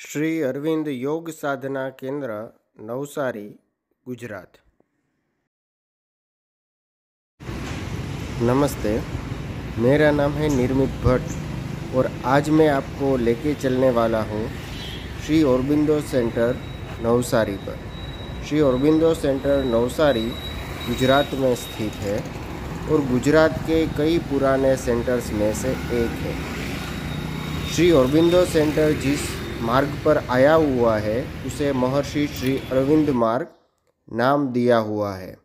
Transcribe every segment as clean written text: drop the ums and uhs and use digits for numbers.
श्री अरविंद योग साधना केंद्र नवसारी गुजरात। नमस्ते, मेरा नाम है निर्मित भट्ट और आज मैं आपको लेके चलने वाला हूँ श्री औरबिंदो सेंटर नवसारी पर। श्री औरबिंदो सेंटर नवसारी गुजरात में स्थित है और गुजरात के कई पुराने सेंटर्स में से एक है। श्री औरबिंदो सेंटर जिस मार्ग पर आया हुआ है उसे महर्षि श्री अरविंद मार्ग नाम दिया हुआ है।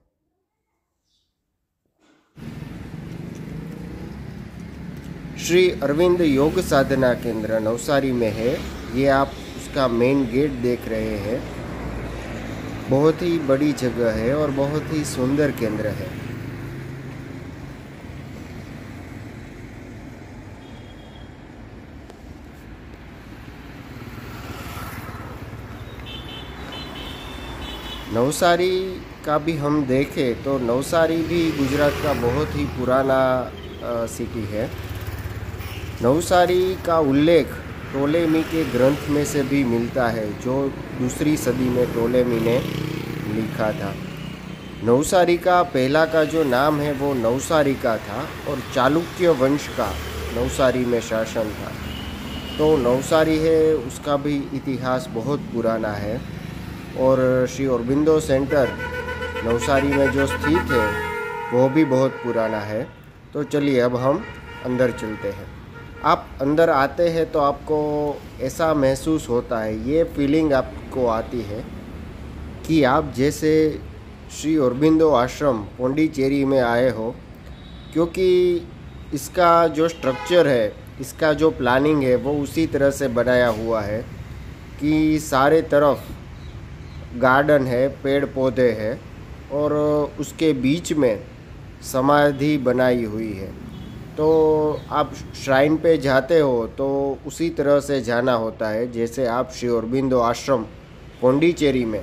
श्री अरविंद योग साधना केंद्र नवसारी में है। ये आप उसका मेन गेट देख रहे हैं। बहुत ही बड़ी जगह है और बहुत ही सुंदर केंद्र है। नवसारी का भी हम देखें तो नवसारी भी गुजरात का बहुत ही पुराना सिटी है। नवसारी का उल्लेख टोलेमी के ग्रंथ में से भी मिलता है जो दूसरी सदी में टोलेमी ने लिखा था। नवसारी का पहला का जो नाम है वो नवसारी का था और चालुक्य वंश का नवसारी में शासन था। तो नवसारी है उसका भी इतिहास बहुत पुराना है और श्री औरबिंदो सेंटर नवसारी में जो स्थित है वो भी बहुत पुराना है। तो चलिए अब हम अंदर चलते हैं। आप अंदर आते हैं तो आपको ऐसा महसूस होता है, ये फीलिंग आपको आती है कि आप जैसे श्री औरबिंदो आश्रम पौंडीचेरी में आए हो, क्योंकि इसका जो स्ट्रक्चर है, इसका जो प्लानिंग है वो उसी तरह से बनाया हुआ है कि सारे तरफ गार्डन है, पेड़ पौधे हैं और उसके बीच में समाधि बनाई हुई है। तो आप श्राइन पे जाते हो तो उसी तरह से जाना होता है जैसे आप श्री औरबिंदो आश्रम पौंडीचेरी में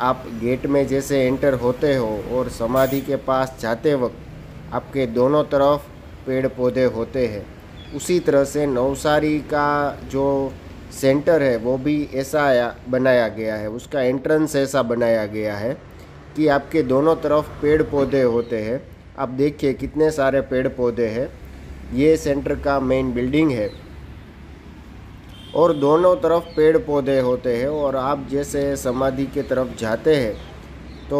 आप गेट में जैसे एंटर होते हो और समाधि के पास जाते वक्त आपके दोनों तरफ पेड़ पौधे होते हैं, उसी तरह से नवसारी का जो सेंटर है वो भी ऐसा बनाया गया है। उसका एंट्रेंस ऐसा बनाया गया है कि आपके दोनों तरफ पेड़ पौधे होते हैं। आप देखिए कितने सारे पेड़ पौधे हैं। ये सेंटर का मेन बिल्डिंग है और दोनों तरफ पेड़ पौधे होते हैं और आप जैसे समाधि के तरफ जाते हैं तो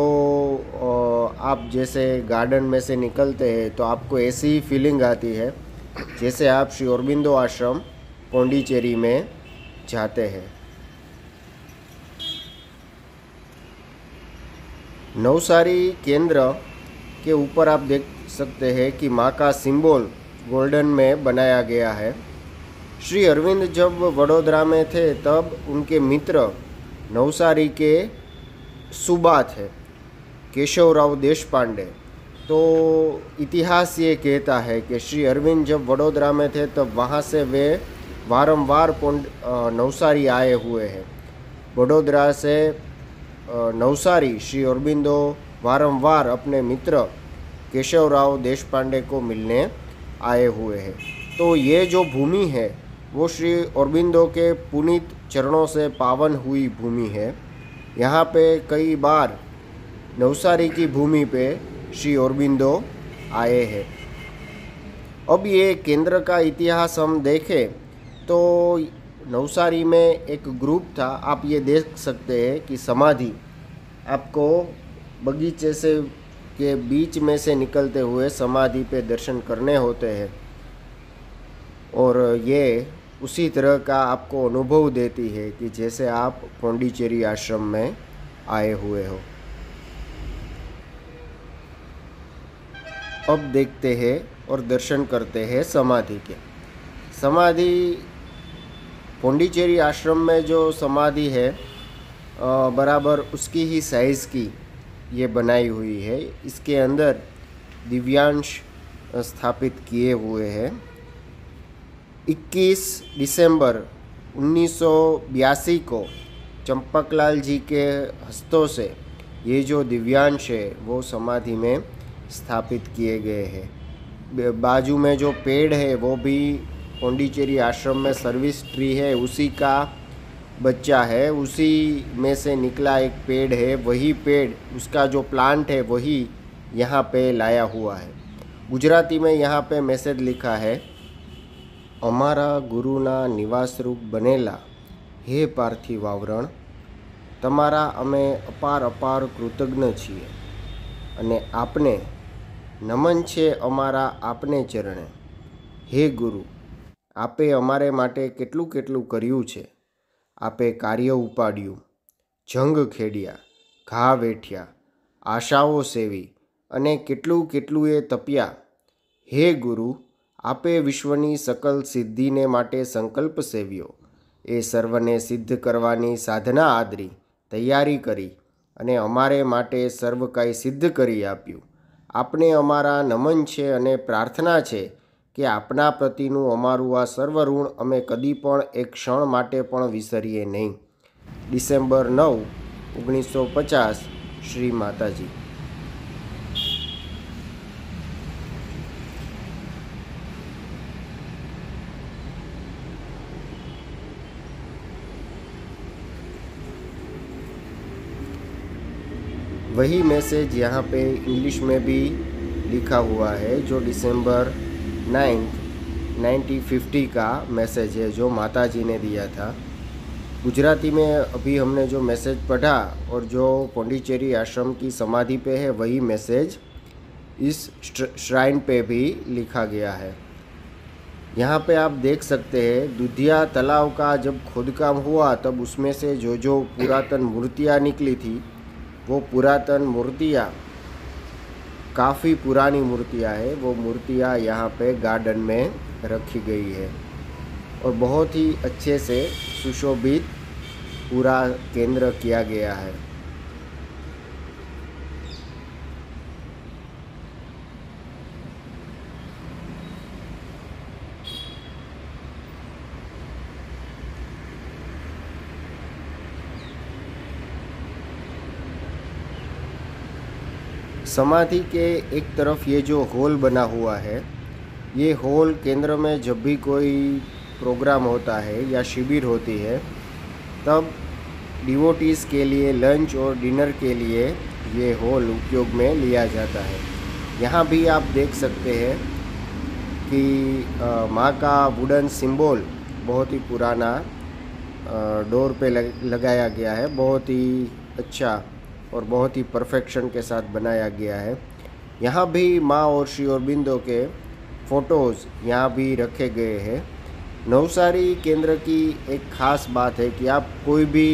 आप जैसे गार्डन में से निकलते हैं तो आपको ऐसी ही फीलिंग आती है जैसे आप श्री औरबिंदो आश्रम पौंडीचेरी में जाते हैं। नवसारी केंद्र के ऊपर आप देख सकते हैं कि माँ का सिंबल गोल्डन में बनाया गया है। श्री अरविंद जब वडोदरा में थे तब उनके मित्र नवसारी के सूबा थे केशवराव देशपांडे। तो इतिहास ये कहता है कि श्री अरविंद जब वडोदरा में थे तब वहाँ से वे वारंवार नवसारी आए हुए हैं। वडोदरा से नवसारी श्री औरबिंदो वारंवार अपने मित्र केशवराव देशपांडे को मिलने आए हुए हैं। तो ये जो भूमि है वो श्री औरबिंदो के पुनीत चरणों से पावन हुई भूमि है। यहाँ पे कई बार नवसारी की भूमि पे श्री औरबिंदो आए हैं। अब ये केंद्र का इतिहास हम देखें तो नवसारी में एक ग्रुप था। आप ये देख सकते हैं कि समाधि आपको बगीचे से के बीच में से निकलते हुए समाधि पे दर्शन करने होते हैं और ये उसी तरह का आपको अनुभव देती है कि जैसे आप पौंडीचेरी आश्रम में आए हुए हो। अब देखते हैं और दर्शन करते हैं समाधि के। समाधि पौंडीचेरी आश्रम में जो समाधि है बराबर उसकी ही साइज़ की ये बनाई हुई है। इसके अंदर दिव्यांश स्थापित किए हुए हैं। 21 दिसंबर 1982 को चंपकलाल जी के हस्तों से ये जो दिव्यांश है वो समाधि में स्थापित किए गए हैं। बाजू में जो पेड़ है वो भी पौंडीचेरी आश्रम में सर्विस ट्री है, उसी का बच्चा है, उसी में से निकला एक पेड़ है, वही पेड़, उसका जो प्लांट है वही यहाँ पे लाया हुआ है। गुजराती में यहाँ पे मैसेज लिखा है, अमारा गुरुना निवासरूप बनेला हे पार्थिव आवरण, तमारा अमे अपार अपार कृतज्ञ छीए અને આપને નમન છે અમારા આપને ચરણે। હે ગુરુ, આપે અમારે માટે કેટલું કેટલું કર્યું છે। આપે કાર્ય ઉપાડ્યું, જંગ ખેડ્યા, ઘા વેઠ્યા, આશાઓ સેવી અને કેટલું કેટલું એ તપ્યા। હે ગુરુ, આપે વિશ્વની સકલ સિદ્ધિને માટે સંકલ્પ સેવ્યો, એ સર્વને સિદ્ધ કરવાની સાધના આદરી, તૈયારી કરી અને અમારે માટે સર્વ કાંઈ સિદ્ધ કરી આપ્યું। આપને અમારા નમન છે અને પ્રાર્થના છે કે આપના પ્રતિનું અમારું આ સર્વ ઋણ અમે કદી પણ એક ક્ષણ માટે પણ વિસરીએ નહીં। ડિસેમ્બર 9, 1950, શ્રી માતાજી। वही मैसेज यहाँ पे इंग्लिश में भी लिखा हुआ है, जो डिसम्बर 9, 1950 का मैसेज है, जो माता जी ने दिया था। गुजराती में अभी हमने जो मैसेज पढ़ा और जो पौंडीचेरी आश्रम की समाधि पे है, वही मैसेज इस श्राइन पे भी लिखा गया है। यहाँ पे आप देख सकते हैं, दुधिया तालाब का जब खोदकाम हुआ तब उसमें से जो जो पुरातन मूर्तियाँ निकली थी, वो पुरातन मूर्तियाँ काफ़ी पुरानी मूर्तियाँ हैं। वो मूर्तियाँ यहाँ पे गार्डन में रखी गई है और बहुत ही अच्छे से सुशोभित पूरा केंद्र किया गया है। समाधि के एक तरफ ये जो हॉल बना हुआ है, ये हॉल केंद्र में जब भी कोई प्रोग्राम होता है या शिविर होती है, तब डिवोटीज़ के लिए लंच और डिनर के लिए ये हॉल उपयोग में लिया जाता है। यहाँ भी आप देख सकते हैं कि माँ का वुडन सिंबल बहुत ही पुराना डोर पे लगाया गया है, बहुत ही अच्छा और बहुत ही परफेक्शन के साथ बनाया गया है। यहाँ भी माँ और श्री अरबिंदो के फ़ोटोज़ यहाँ भी रखे गए हैं। नवसारी केंद्र की एक ख़ास बात है कि आप कोई भी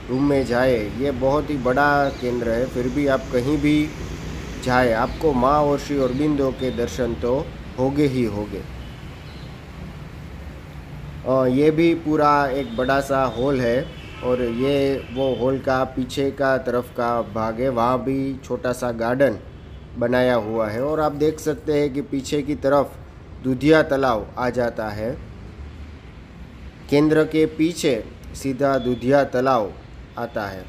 रूम में जाए, ये बहुत ही बड़ा केंद्र है, फिर भी आप कहीं भी जाए, आपको माँ और श्री अरबिंदो के दर्शन तो होगे ही होगे। ये भी पूरा एक बड़ा सा हॉल है और ये वो हॉल का पीछे का तरफ का भाग है, वहाँ भी छोटा सा गार्डन बनाया हुआ है और आप देख सकते हैं कि पीछे की तरफ दुधिया तालाब आ जाता है। केंद्र के पीछे सीधा दुधिया तालाब आता है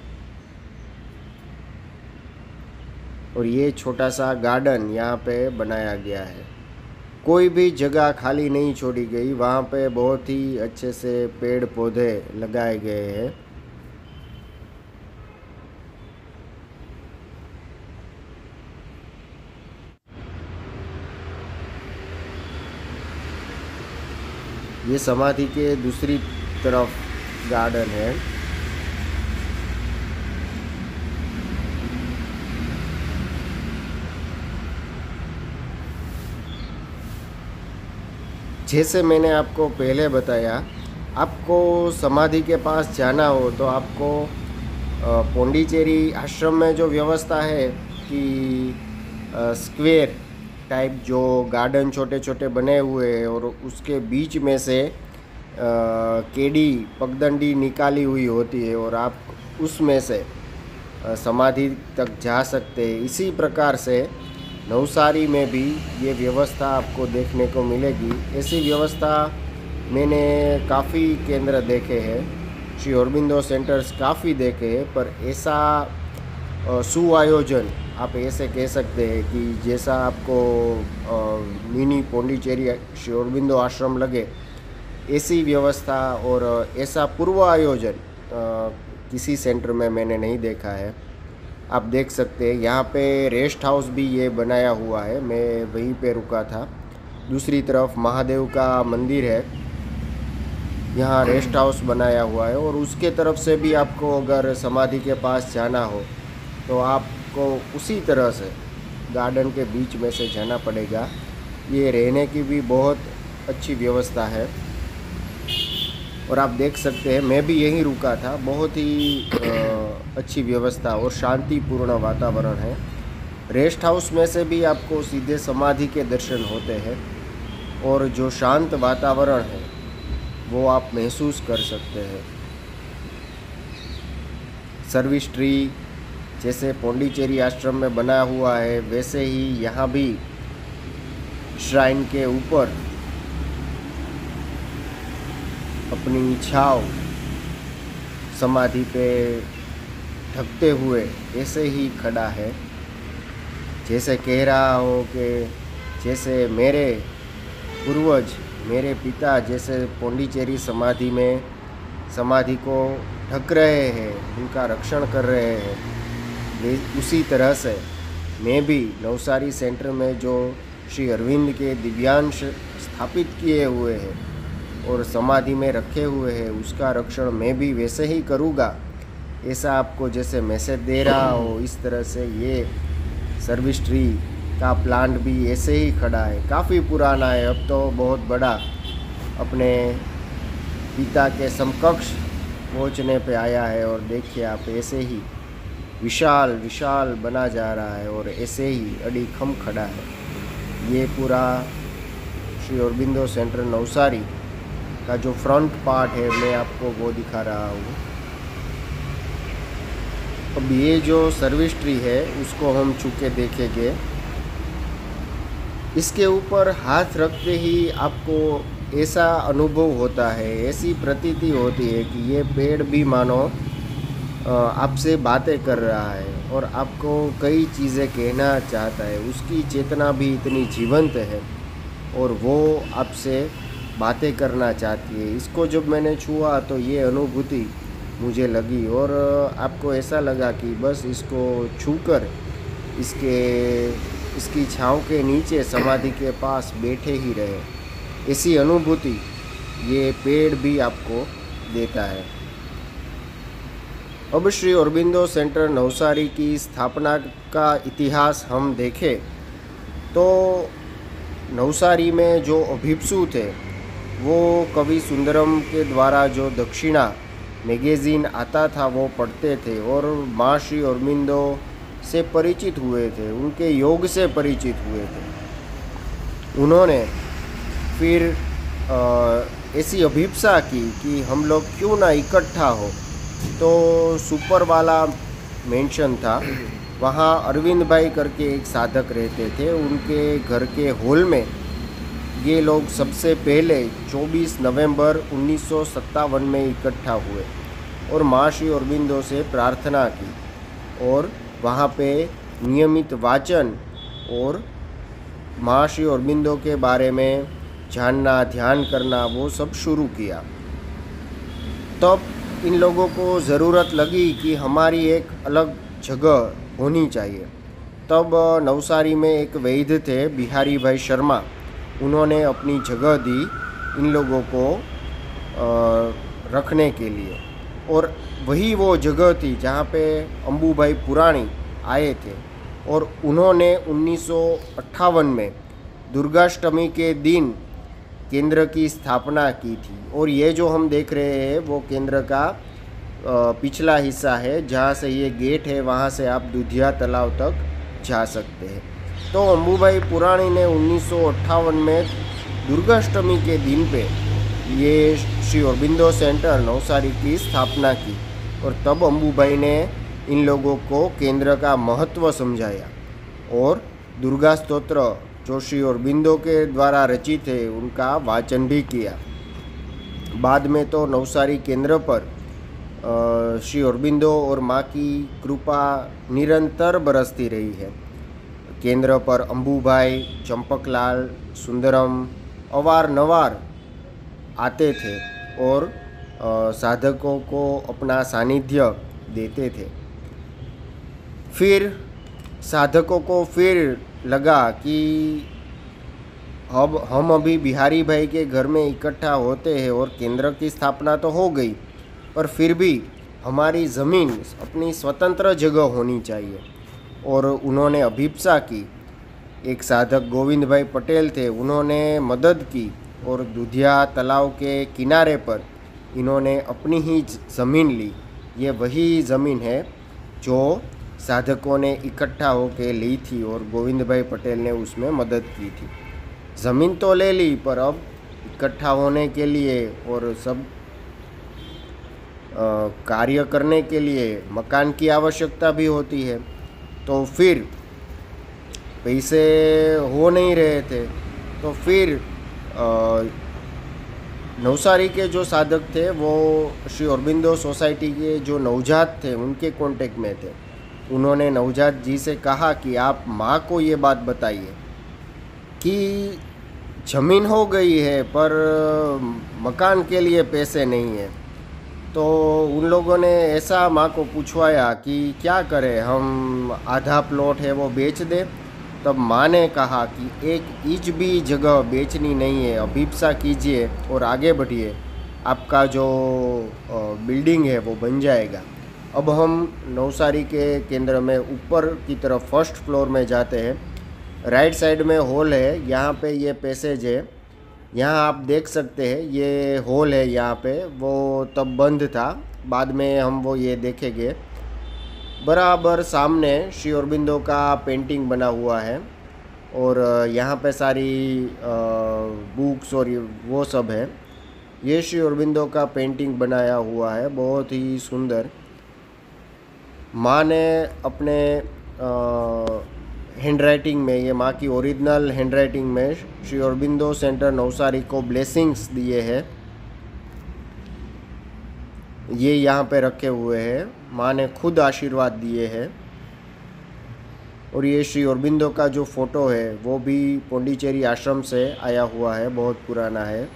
और ये छोटा सा गार्डन यहाँ पे बनाया गया है। कोई भी जगह खाली नहीं छोड़ी गई, वहाँ पे बहुत ही अच्छे से पेड़ पौधे लगाए गए हैं। ये समाधि के दूसरी तरफ गार्डन है। जैसे मैंने आपको पहले बताया, आपको समाधि के पास जाना हो तो आपको पौंडीचेरी आश्रम में जो व्यवस्था है कि स्क्वेयर टाइप जो गार्डन छोटे छोटे बने हुए हैं और उसके बीच में से केडी पगडंडी निकाली हुई होती है और आप उसमें से समाधि तक जा सकते हैं। इसी प्रकार से नवसारी में भी ये व्यवस्था आपको देखने को मिलेगी। ऐसी व्यवस्था मैंने काफ़ी केंद्र देखे हैं, श्री अरबिंदो सेंटर्स काफ़ी देखे हैं, पर ऐसा सुआयोजन आप ऐसे कह सकते हैं कि जैसा आपको मिनी पौंडीचेरी श्री अरबिंदो आश्रम लगे, ऐसी व्यवस्था और ऐसा पूर्व आयोजन किसी सेंटर में मैंने नहीं देखा है। आप देख सकते हैं यहाँ पे रेस्ट हाउस भी ये बनाया हुआ है, मैं वहीं पे रुका था। दूसरी तरफ महादेव का मंदिर है, यहाँ रेस्ट हाउस बनाया हुआ है। और उसके तरफ से भी आपको अगर समाधि के पास जाना हो तो आपको उसी तरह से गार्डन के बीच में से जाना पड़ेगा। ये रहने की भी बहुत अच्छी व्यवस्था है। और आप देख सकते हैं मैं भी यहीं रुका था, बहुत ही अच्छी व्यवस्था और शांतिपूर्ण वातावरण है। रेस्ट हाउस में से भी आपको सीधे समाधि के दर्शन होते हैं और जो शांत वातावरण है वो आप महसूस कर सकते हैं। सर्विस ट्री जैसे पौंडीचेरी आश्रम में बना हुआ है, वैसे ही यहाँ भी श्राइन के ऊपर अपनी छाव समाधि पे ढकते हुए ऐसे ही खड़ा है, जैसे कह रहा हो कि जैसे मेरे पूर्वज, मेरे पिता जैसे पौंडीचेरी समाधि में समाधि को ढक रहे हैं, उनका रक्षण कर रहे हैं, वे उसी तरह से मैं भी नवसारी सेंटर में जो श्री अरविंद के दिव्यांश स्थापित किए हुए हैं और समाधि में रखे हुए हैं, उसका रक्षण मैं भी वैसे ही करूँगा। ऐसा आपको जैसे मैसेज दे रहा हो, इस तरह से ये सर्विस ट्री का प्लांट भी ऐसे ही खड़ा है। काफ़ी पुराना है, अब तो बहुत बड़ा अपने पिता के समकक्ष पहुँचने पे आया है। और देखिए आप, ऐसे ही विशाल विशाल बना जा रहा है और ऐसे ही अड़ीखम खड़ा है। ये पूरा श्री अरबिंदो सेंटर नवसारी का जो फ्रंट पार्ट है मैं आपको वो दिखा रहा हूँ। अब ये जो सर्विस ट्री है उसको हम छू के देखेंगे। इसके ऊपर हाथ रखते ही आपको ऐसा अनुभव होता है, ऐसी प्रतीति होती है कि ये पेड़ भी मानो आपसे बातें कर रहा है और आपको कई चीज़ें कहना चाहता है। उसकी चेतना भी इतनी जीवंत है और वो आपसे बातें करना चाहती है। इसको जब मैंने छुआ तो ये अनुभूति मुझे लगी और आपको ऐसा लगा कि बस इसको छूकर इसकी छाँव के नीचे समाधि के पास बैठे ही रहे। ऐसी अनुभूति ये पेड़ भी आपको देता है। अब श्री अरबिंदो सेंटर नवसारी की स्थापना का इतिहास हम देखें तो नवसारी में जो अभिप्सु थे वो कवि सुंदरम के द्वारा जो दक्षिणा मैगज़ीन आता था वो पढ़ते थे और माँ श्री अरबिंदो से परिचित हुए थे, उनके योग से परिचित हुए थे। उन्होंने फिर ऐसी अभिप्सा की कि हम लोग क्यों ना इकट्ठा हो। तो सुपर वाला मेंशन था, वहाँ अरविंद भाई करके एक साधक रहते थे, उनके घर के हॉल में ये लोग सबसे पहले 24 नवंबर 1957 में इकट्ठा हुए और माँ श्री अरबिंदो से प्रार्थना की और वहाँ पे नियमित वाचन और माँ श्री अरबिंदो के बारे में जानना, ध्यान करना, वो सब शुरू किया। तब इन लोगों को ज़रूरत लगी कि हमारी एक अलग जगह होनी चाहिए। तब नवसारी में एक वैद्य थे बिहारी भाई शर्मा, उन्होंने अपनी जगह दी इन लोगों को रखने के लिए और वही वो जगह थी जहाँ पे अंबू भाई पुराणी आए थे और उन्होंने 1958 में दुर्गाष्टमी के दिन केंद्र की स्थापना की थी। और ये जो हम देख रहे हैं वो केंद्र का पिछला हिस्सा है, जहाँ से ये गेट है वहाँ से आप दुधिया तालाब तक जा सकते हैं। तो अंबूभाई पुराणी ने 1958 में दुर्गाष्टमी के दिन पे ये श्री अरबिंदो सेंटर नवसारी की स्थापना की और तब अंबूभाई ने इन लोगों को केंद्र का महत्व समझाया और दुर्गा स्तोत्र जो श्री अरबिंदो के द्वारा रचित है उनका वाचन भी किया। बाद में तो नवसारी केंद्र पर श्री अरबिंदो और माँ की कृपा निरंतर बरसती रही है। केंद्र पर अंबूभाई, चंपकलाल, सुंदरम अवारनवार आते थे और साधकों को अपना सानिध्य देते थे। फिर साधकों को फिर लगा कि अब हम अभी बिहारी भाई के घर में इकट्ठा होते हैं और केंद्र की स्थापना तो हो गई, पर फिर भी हमारी ज़मीन अपनी स्वतंत्र जगह होनी चाहिए। और उन्होंने अभिप्सा की। एक साधक गोविंद भाई पटेल थे, उन्होंने मदद की और दूधिया तालाब के किनारे पर इन्होंने अपनी ही ज़मीन ली। ये वही ज़मीन है जो साधकों ने इकट्ठा होकर ली थी और गोविंद भाई पटेल ने उसमें मदद की थी। ज़मीन तो ले ली, पर अब इकट्ठा होने के लिए और सब कार्य करने के लिए मकान की आवश्यकता भी होती है। तो फिर पैसे हो नहीं रहे थे, तो फिर नवसारी के जो साधक थे वो श्री अरबिंदो सोसाइटी के जो नवजात थे उनके कांटेक्ट में थे। उन्होंने नवजात जी से कहा कि आप माँ को ये बात बताइए कि ज़मीन हो गई है पर मकान के लिए पैसे नहीं है। तो उन लोगों ने ऐसा माँ को पूछवाया कि क्या करें, हम आधा प्लॉट है वो बेच दें। तब माँ ने कहा कि एक इंच भी जगह बेचनी नहीं है, अभिप्सा कीजिए और आगे बढ़िए, आपका जो बिल्डिंग है वो बन जाएगा। अब हम नवसारी के केंद्र में ऊपर की तरफ फर्स्ट फ्लोर में जाते हैं। राइट साइड में हॉल है, यहाँ पे ये पैसेज है, यहाँ आप देख सकते हैं ये हॉल है। यहाँ पे वो तब बंद था, बाद में हम वो ये देखेंगे। बराबर सामने श्री अरबिंदो का पेंटिंग बना हुआ है और यहाँ पे सारी बुक्स और वो सब है। ये श्री अरबिंदो का पेंटिंग बनाया हुआ है, बहुत ही सुंदर। माँ ने अपने हैंड राइटिंग में, ये माँ की ओरिजिनल हैंड राइटिंग में श्री अरबिंदो सेंटर नवसारी को ब्लेसिंग्स दिए हैं, ये यहाँ पे रखे हुए हैं। माँ ने खुद आशीर्वाद दिए हैं। और ये श्री अरबिंदो का जो फ़ोटो है वो भी पौंडीचेरी आश्रम से आया हुआ है, बहुत पुराना है।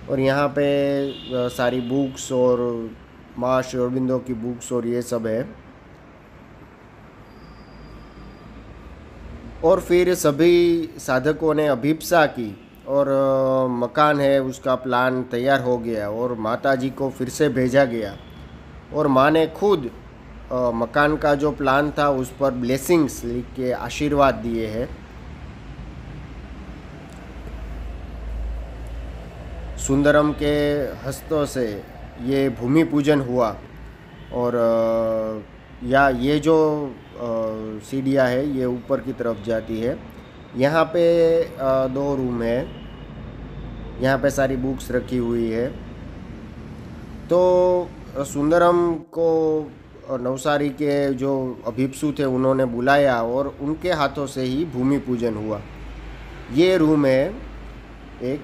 और यहाँ पे सारी बुक्स और माँ श्री अरबिंदो की बुक्स और ये सब है। और फिर सभी साधकों ने अभिप्सा की और मकान है उसका प्लान तैयार हो गया और माता जी को फिर से भेजा गया। और माँ ने खुद मकान का जो प्लान था उस पर ब्लेसिंग्स लिख के आशीर्वाद दिए हैं। सुंदरम के हस्तों से ये भूमि पूजन हुआ। और या ये जो सीढ़ियाँ है ये ऊपर की तरफ जाती है। यहाँ पे 2 रूम है, यहाँ पे सारी बुक्स रखी हुई है। तो सुंदरम को नवसारी के जो अभिप्सु थे उन्होंने बुलाया और उनके हाथों से ही भूमि पूजन हुआ। ये रूम है एक।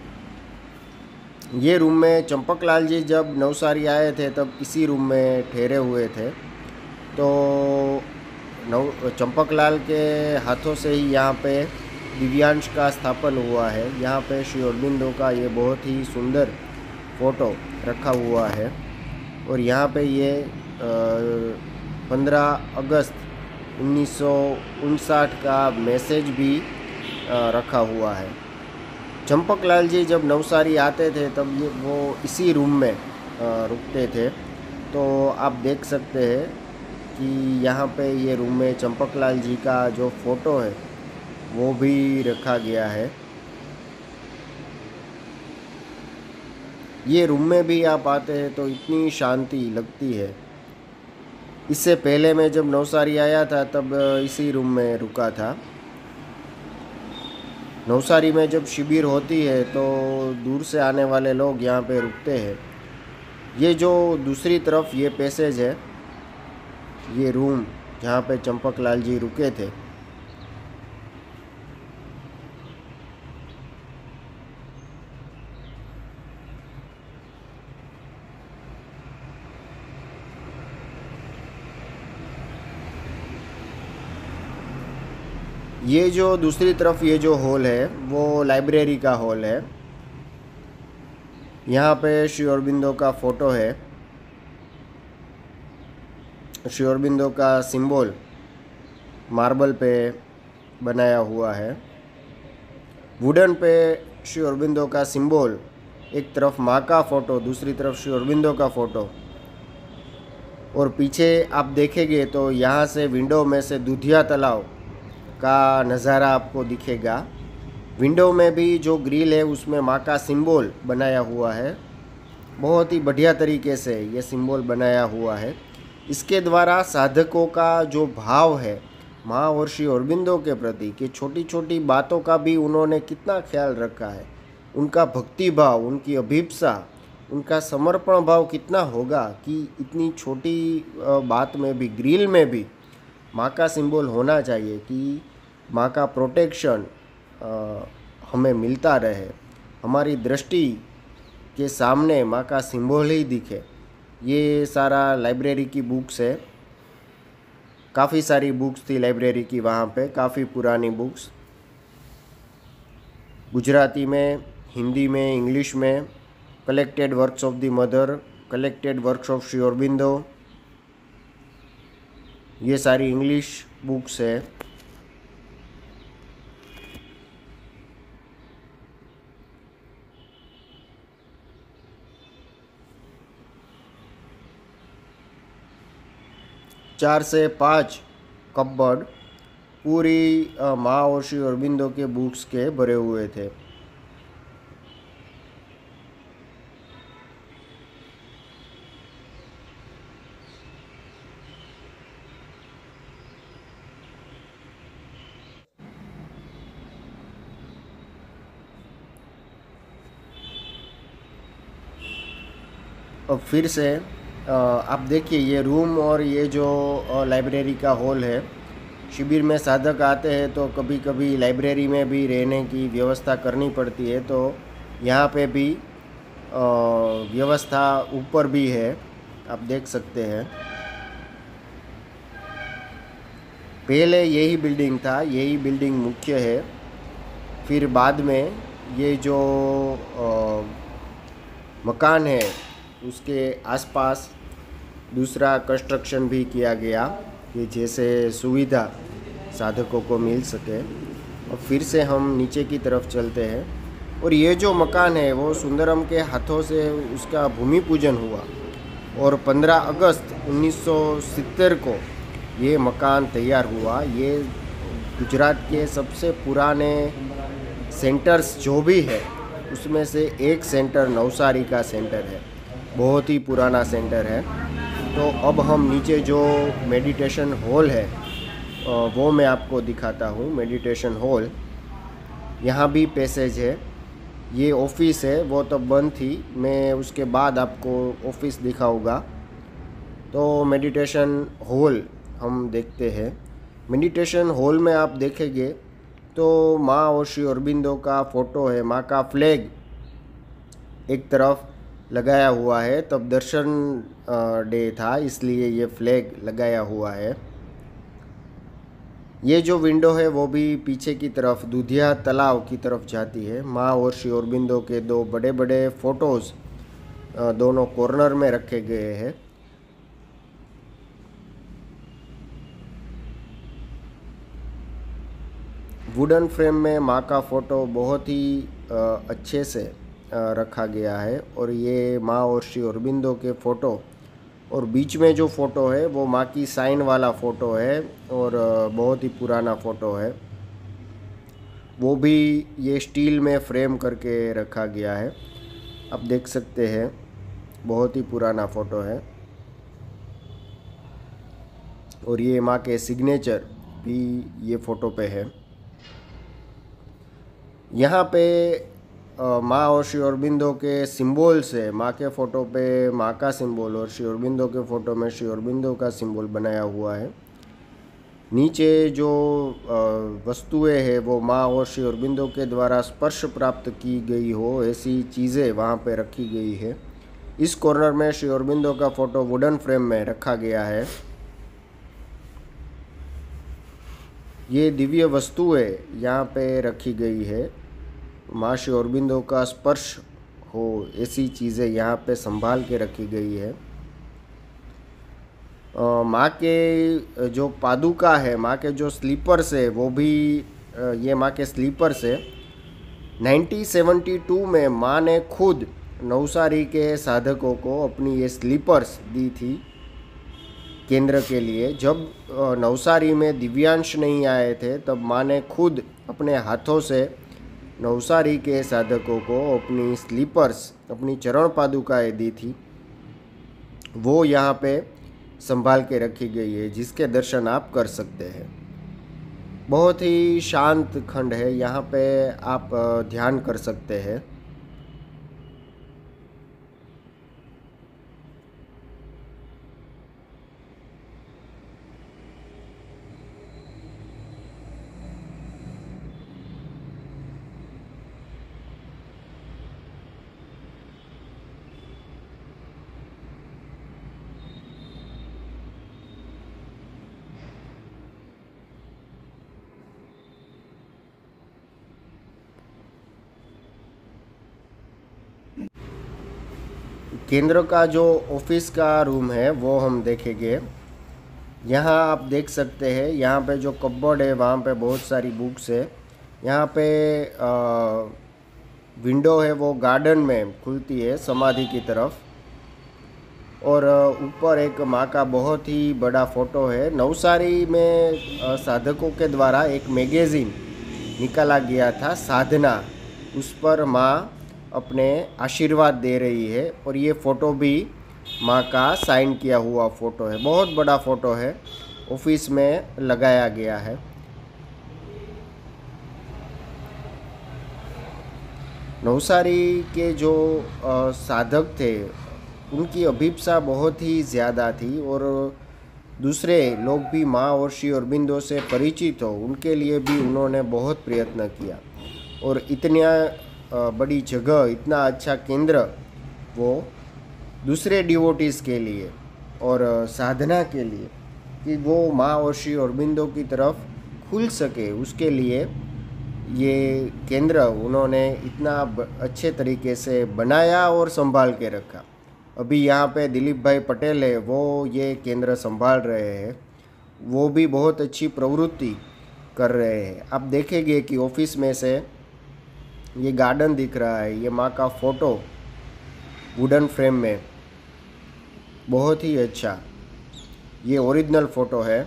ये रूम में चंपकलाल जी जब नवसारी आए थे तब इसी रूम में ठहरे हुए थे। तो चंपकलाल के हाथों से ही यहाँ पे दिव्यांश का स्थापन हुआ है। यहाँ पे श्री अरबिंदो का ये बहुत ही सुंदर फ़ोटो रखा हुआ है। और यहाँ पे ये 15 अगस्त 1959 का मैसेज भी रखा हुआ है। चंपकलाल जी जब नवसारी आते थे तब ये वो इसी रूम में रुकते थे। तो आप देख सकते हैं कि यहाँ पे ये रूम में चंपकलाल जी का जो फ़ोटो है वो भी रखा गया है। ये रूम में भी आप आते हैं तो इतनी शांति लगती है। इससे पहले मैं जब नवसारी आया था तब इसी रूम में रुका था। नवसारी में जब शिविर होती है तो दूर से आने वाले लोग यहाँ पे रुकते हैं। ये जो दूसरी तरफ ये पैसेज है, ये रूम जहाँ पे चंपकलाल जी रुके थे। ये जो दूसरी तरफ ये जो हॉल है वो लाइब्रेरी का हॉल है। यहाँ पे श्री अरबिंदो का फोटो है। श्री अरबिंदो का सिंबल मार्बल पे बनाया हुआ है। वुडन पे श्री अरबिंदो का सिंबल, एक तरफ माँ का फ़ोटो, दूसरी तरफ श्री अरबिंदो का फ़ोटो। और पीछे आप देखेंगे तो यहाँ से विंडो में से दूधिया तालाब का नज़ारा आपको दिखेगा। विंडो में भी जो ग्रिल है उसमें माँ का सिंबल बनाया हुआ है। बहुत ही बढ़िया तरीके से ये सिंबल बनाया हुआ है। इसके द्वारा साधकों का जो भाव है माँ और श्री अरबिंदो के प्रति, कि छोटी छोटी बातों का भी उन्होंने कितना ख्याल रखा है, उनका भक्ति भाव, उनकी अभिप्सा, उनका समर्पण भाव कितना होगा कि इतनी छोटी बात में भी, ग्रिल में भी माँ का सिंबल होना चाहिए कि माँ का प्रोटेक्शन हमें मिलता रहे, हमारी दृष्टि के सामने माँ का सिंबल ही दिखे। ये सारा लाइब्रेरी की बुक्स है। काफ़ी सारी बुक्स थी लाइब्रेरी की वहाँ पे, काफ़ी पुरानी बुक्स, गुजराती में, हिंदी में, इंग्लिश में। Collected works of the mother, collected works of Shri Aurobindo, ये सारी इंग्लिश बुक्स है। चार से 5 कपबोर्ड पूरी माँ और श्री अरबिंदो के बुक्स के भरे हुए थे। अब फिर से आप देखिए ये रूम और ये जो लाइब्रेरी का हॉल है। शिविर में साधक आते हैं तो कभी कभी लाइब्रेरी में भी रहने की व्यवस्था करनी पड़ती है, तो यहाँ पे भी व्यवस्था ऊपर भी है, आप देख सकते हैं। पहले यही बिल्डिंग था, यही बिल्डिंग मुख्य है। फिर बाद में ये जो मकान है उसके आसपास दूसरा कंस्ट्रक्शन भी किया गया कि जैसे सुविधा साधकों को मिल सके। और फिर से हम नीचे की तरफ चलते हैं और ये जो मकान है वो सुंदरम के हाथों से उसका भूमि पूजन हुआ और 15 अगस्त 1970 को ये मकान तैयार हुआ। ये गुजरात के सबसे पुराने सेंटर्स जो भी है उसमें से एक सेंटर नवसारी का सेंटर है, बहुत ही पुराना सेंटर है। तो अब हम नीचे जो मेडिटेशन हॉल है वो मैं आपको दिखाता हूँ। मेडिटेशन हॉल, यहाँ भी पैसेज है। ये ऑफिस है, वो तो बंद थी, मैं उसके बाद आपको ऑफिस दिखाऊंगा। तो मेडिटेशन हॉल हम देखते हैं। मेडिटेशन हॉल में आप देखेंगे तो माँ और श्री अरबिंदो का फ़ोटो है। माँ का फ्लैग एक तरफ लगाया हुआ है, तब दर्शन डे था इसलिए ये फ्लैग लगाया हुआ है। ये जो विंडो है वो भी पीछे की तरफ दूधिया तालाब की तरफ जाती है। माँ और श्री अरबिंदो के दो बड़े बड़े फ़ोटोज़ दोनों कॉर्नर में रखे गए हैं। वुडन फ्रेम में माँ का फ़ोटो बहुत ही अच्छे से रखा गया है और ये माँ और श्री अरबिंदो के फ़ोटो, और बीच में जो फ़ोटो है वो माँ की साइन वाला फ़ोटो है और बहुत ही पुराना फ़ोटो है। वो भी ये स्टील में फ्रेम करके रखा गया है, आप देख सकते हैं, बहुत ही पुराना फ़ोटो है। और ये माँ के सिग्नेचर भी ये फ़ोटो पे है। यहाँ पे माँ और श्री अरबिंदो के सिंबल्स है। माँ के फ़ोटो पे माँ का सिंबल और श्री अरबिंदो के फ़ोटो में श्री अरबिंदो का सिंबल बनाया हुआ है। नीचे जो वस्तुएं हैं वो माँ और श्री अरबिंदो के द्वारा स्पर्श प्राप्त की गई हो ऐसी चीज़ें वहाँ पे रखी गई है। इस कॉर्नर में श्री अरबिंदो का फ़ोटो वुडन फ्रेम में रखा गया है। ये दिव्य वस्तुएं यहाँ पे रखी गई है। माँ श्री अरबिंदो का स्पर्श हो ऐसी चीज़ें यहाँ पे संभाल के रखी गई है। माँ के जो पादुका है, माँ के जो स्लीपर्स है वो भी ये माँ के स्लीपर्स है। 1972 में माँ ने खुद नवसारी के साधकों को अपनी ये स्लीपर्स दी थी केंद्र के लिए। जब नवसारी में दिव्यांश नहीं आए थे तब माँ ने खुद अपने हाथों से नवसारी के साधकों को अपनी स्लीपर्स, अपनी चरण पादुकाएँ दी थी। वो यहाँ पे संभाल के रखी गई है, जिसके दर्शन आप कर सकते हैं। बहुत ही शांत खंड है, यहाँ पे आप ध्यान कर सकते हैं। केंद्र का जो ऑफिस का रूम है वो हम देखेंगे। यहाँ आप देख सकते हैं, यहाँ पे जो कपबोर्ड है वहाँ पे बहुत सारी बुक्स है। यहाँ पे विंडो है वो गार्डन में खुलती है समाधि की तरफ। और ऊपर एक माँ का बहुत ही बड़ा फ़ोटो है। नवसारी में साधकों के द्वारा एक मैगज़ीन निकाला गया था, साधना। उस पर माँ अपने आशीर्वाद दे रही है और ये फ़ोटो भी माँ का साइन किया हुआ फ़ोटो है। बहुत बड़ा फ़ोटो है, ऑफिस में लगाया गया है। नवसारी के जो साधक थे उनकी अभिप्सा बहुत ही ज़्यादा थी और दूसरे लोग भी माँ और श्री अरबिंदो से परिचित हो उनके लिए भी उन्होंने बहुत प्रयत्न किया। और इतना बड़ी जगह, इतना अच्छा केंद्र वो दूसरे डिवोटीज़ के लिए और साधना के लिए कि वो माँ और श्री अरबिंदो की तरफ खुल सके, उसके लिए ये केंद्र उन्होंने इतना अच्छे तरीके से बनाया और संभाल के रखा। अभी यहाँ पे दिलीप भाई पटेल है, वो ये केंद्र संभाल रहे हैं। वो भी बहुत अच्छी प्रवृत्ति कर रहे हैं। आप देखेंगे कि ऑफिस में से ये गार्डन दिख रहा है, ये माँ का फ़ोटो वुडन फ्रेम में, बहुत ही अच्छा। ये ओरिजिनल फ़ोटो है।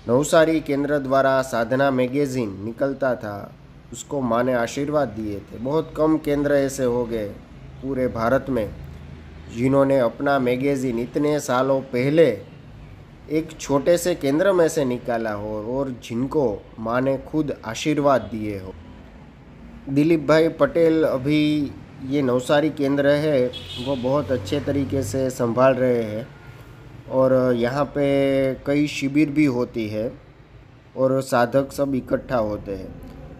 नवसारी केंद्र द्वारा साधना मैगज़ीन निकलता था, उसको माँ ने आशीर्वाद दिए थे। बहुत कम केंद्र ऐसे हो गए पूरे भारत में जिन्होंने अपना मैगज़ीन इतने सालों पहले एक छोटे से केंद्र में से निकाला हो और जिनको माँ ने खुद आशीर्वाद दिए हो। दिलीप भाई पटेल अभी ये नवसारी केंद्र है वो बहुत अच्छे तरीके से संभाल रहे हैं और यहाँ पे कई शिविर भी होती है और साधक सब इकट्ठा होते हैं।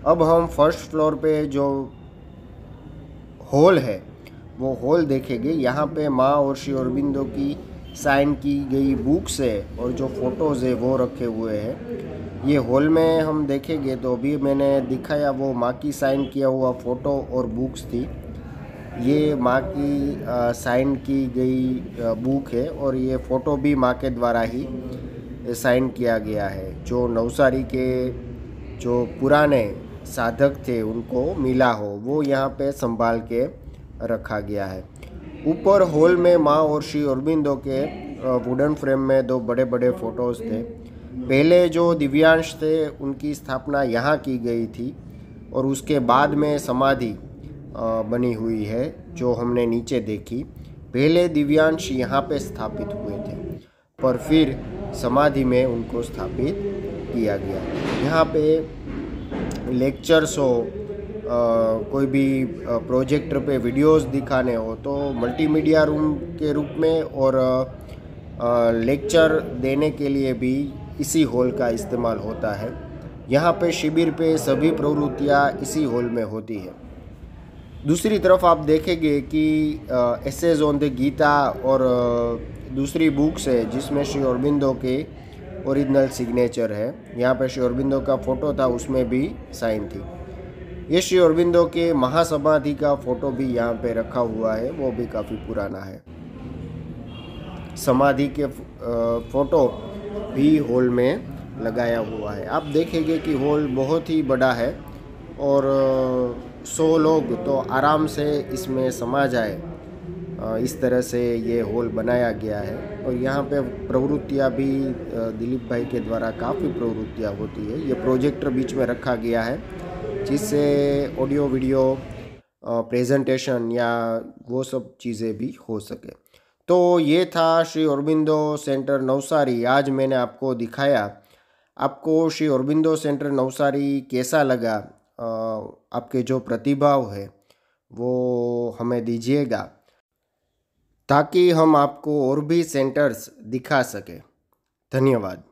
अब हम फर्स्ट फ्लोर पे जो हॉल है वो हॉल देखेंगे। यहाँ पे माँ और श्री अरबिंदो की साइन की गई बुक्स है और जो फ़ोटोज़ है वो रखे हुए हैं। ये हॉल में हम देखेंगे तो अभी मैंने दिखाया वो माँ की साइन किया हुआ फ़ोटो और बुक्स थी। ये माँ की साइन की गई बुक है और ये फ़ोटो भी माँ के द्वारा ही साइन किया गया है। जो नवसारी के जो पुराने साधक थे उनको मिला हो वो यहाँ पे संभाल के रखा गया है। ऊपर हॉल में माँ और श्री अरबिंदो के वुडन फ्रेम में दो बड़े बड़े फ़ोटोज़ थे। पहले जो दिव्यांश थे उनकी स्थापना यहाँ की गई थी और उसके बाद में समाधि बनी हुई है जो हमने नीचे देखी। पहले दिव्यांश यहाँ पे स्थापित हुए थे पर फिर समाधि में उनको स्थापित किया गया। यहाँ पे लेक्चर्स हो, कोई भी प्रोजेक्टर पे वीडियोस दिखाने हो तो मल्टीमीडिया रूम के रूप में और लेक्चर देने के लिए भी इसी हॉल का इस्तेमाल होता है। यहाँ पे शिविर पे सभी प्रवृत्तियाँ इसी हॉल में होती है। दूसरी तरफ आप देखेंगे कि एसेज ऑन द गीता और दूसरी बुक्स है जिसमें श्री अरबिंदो के ओरिजिनल सिग्नेचर है। यहाँ पे श्री अरबिंदो का फ़ोटो था, उसमें भी साइन थी। ये श्री अरबिंदो के महासमाधि का फोटो भी यहाँ पे रखा हुआ है, वो भी काफ़ी पुराना है। समाधि के फोटो भी हॉल में लगाया हुआ है। आप देखेंगे कि हॉल बहुत ही बड़ा है और 100 लोग तो आराम से इसमें समा जाए, इस तरह से ये हॉल बनाया गया है। और यहाँ पे प्रवृत्तियाँ भी दिलीप भाई के द्वारा काफ़ी प्रवृत्तियाँ होती है। ये प्रोजेक्टर बीच में रखा गया है जिससे ऑडियो वीडियो प्रेजेंटेशन या वो सब चीज़ें भी हो सके। तो ये था श्री अरबिंदो सेंटर नवसारी। आज मैंने आपको दिखाया। आपको श्री अरबिंदो सेंटर नवसारी कैसा लगा, आपके जो प्रतिभाव है वो हमें दीजिएगा ताकि हम आपको और भी सेंटर्स दिखा सके। धन्यवाद।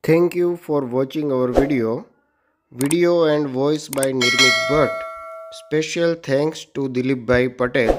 Thank you for watching our video and voice by Nirmit Bhatt. Special thanks to Dilip Bhai Patel.